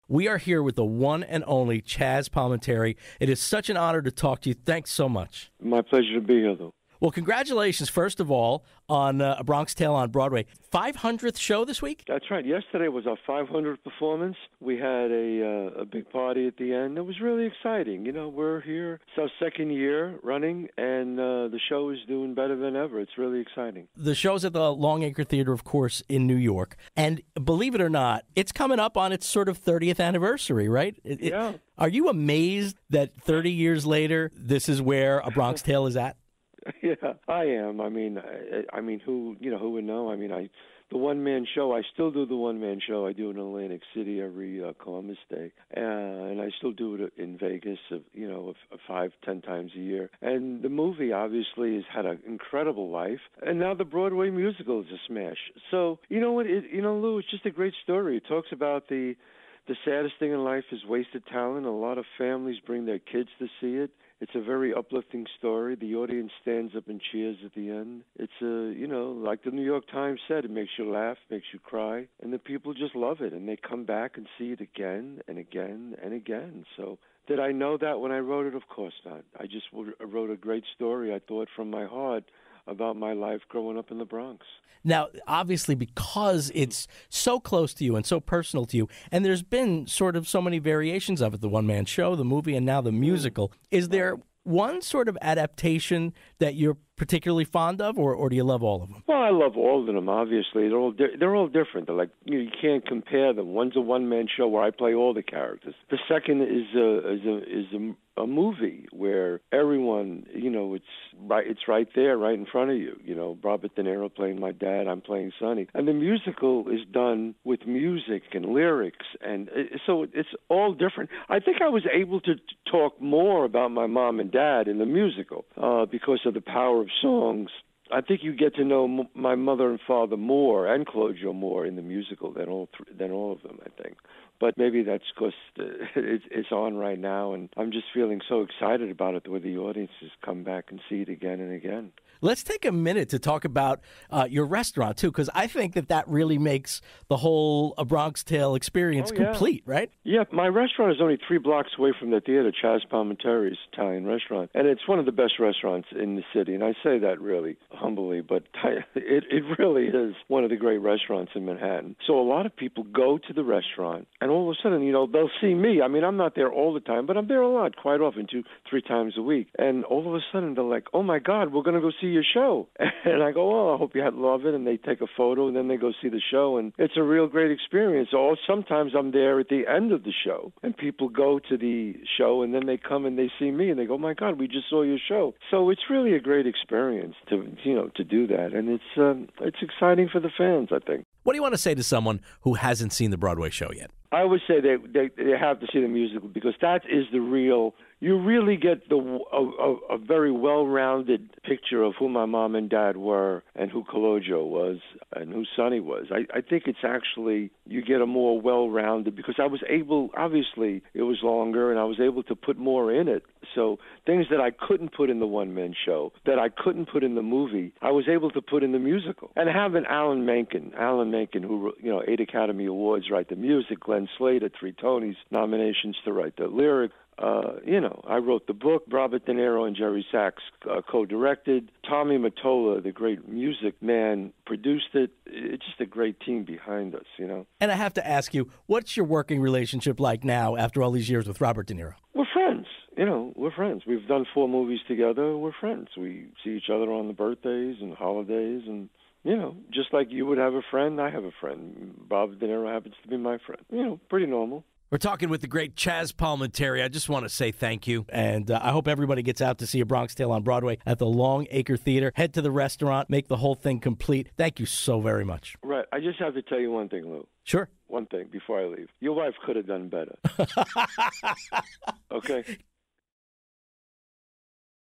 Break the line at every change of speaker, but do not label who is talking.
We are here with the one and only Chazz Palminteri. It is such an honor to talk to you. Thanks so much.
My pleasure to be here, though.
Well, congratulations, first of all, on A Bronx Tale on Broadway. 500th show this week?
That's right. Yesterday was our 500th performance. We had a big party at the end. It was really exciting. You know, we're here. It's our second year running, and the show is doing better than ever. It's really exciting.
The show's at the Longacre Theater, of course, in New York. And believe it or not, it's coming up on its sort of 30th anniversary, right?
Yeah.
Are you amazed that 30 years later, this is where A Bronx Tale is at?
Yeah, I am. I mean, who would know? The one-man show, I still do the one-man show. I do it in Atlantic City every Columbus Day. And I still do it in Vegas, 5-10 times a year. And the movie, obviously, has had an incredible life. And now the Broadway musical is a smash. So, you know what? Lou, it's just a great story. It talks about the saddest thing in life is wasted talent. A lot of families bring their kids to see it. It's a very uplifting story. The audience stands up and cheers at the end. It's like the New York Times said, it makes you laugh, makes you cry, and the people just love it, and they come back and see it again and again and again. So did I know that when I wrote it? Of course not. I just wrote a great story, I thought, from my heart about my life growing up in the Bronx.
Now, obviously, because it's so close to you and so personal to you, and there's been sort of so many variations of it, the one-man show, the movie, and now the musical, is there one sort of adaptation that you're particularly fond of, or do you love all of them?
Well, I love all of them, obviously. They're all different. They're like, you can't compare them. One's a one-man show where I play all the characters. The second is a movie where everyone, it's right there, right in front of you. Robert De Niro playing my dad, I'm playing Sonny. And the musical is done with music and lyrics, and so it's all different. I think I was able to talk more about my mom and dad in the musical because of the power of songs. I think you get to know my mother and father more, and Claudio more, in the musical than all of them, I think. But maybe that's because it's on right now, and I'm just feeling so excited about it, where the audiences come back and see it again and again.
Let's take a minute to talk about your restaurant, too, because I think that really makes the whole A Bronx Tale experience complete, right? Yeah,
my restaurant is only 3 blocks away from the theater, Chazz Palminteri's Italian restaurant, and it's one of the best restaurants in the city, and I say that really humbly, but it really is one of the great restaurants in Manhattan. So a lot of people go to the restaurant, and all of a sudden, they'll see me. I mean, I'm not there all the time, but I'm there a lot, quite often, 2-3 times a week, and all of a sudden, they're like, oh, my God, we're going to go see your show. And I go, oh, I hope you love it. And they take a photo, and then they go see the show. And it's a real great experience. Or sometimes I'm there at the end of the show, and people go to the show, and then they come and they see me, and they go, oh, my God, we just saw your show. So it's really a great experience to do that. And it's exciting for the fans, I think.
What do you want to say to someone who hasn't seen the Broadway show yet?
I would say they have to see the musical, because that is the real. You really get a very well-rounded picture of who my mom and dad were, and who Claudio was, and who Sonny was. I think it's actually, you get a more well-rounded, because I was able, obviously it was longer, and I was able to put more in it. So things that I couldn't put in the one-man show, that I couldn't put in the movie, I was able to put in the musical. And having Alan Menken, who 8 Academy Awards, write the music, Glenn Slater, 3 Tonys nominations to write the lyric. I wrote the book. Robert De Niro and Jerry Sachs co-directed. Tommy Mottola, the great music man, produced it. It's just a great team behind us,
And I have to ask you, what's your working relationship like now after all these years with Robert De Niro?
We're friends. We're friends. We've done 4 movies together. We're friends. We see each other on the birthdays and holidays, and just like you would have a friend, I have a friend. Bob De Niro happens to be my friend. Pretty normal.
We're talking with the great Chazz Palminteri. I just want to say thank you, and I hope everybody gets out to see A Bronx Tale on Broadway at the Longacre Theater. Head to the restaurant, make the whole thing complete. Thank you so very much.
Right. I just have to tell you one thing, Lou.
Sure.
One thing before I leave. Your wife could have done better. Okay?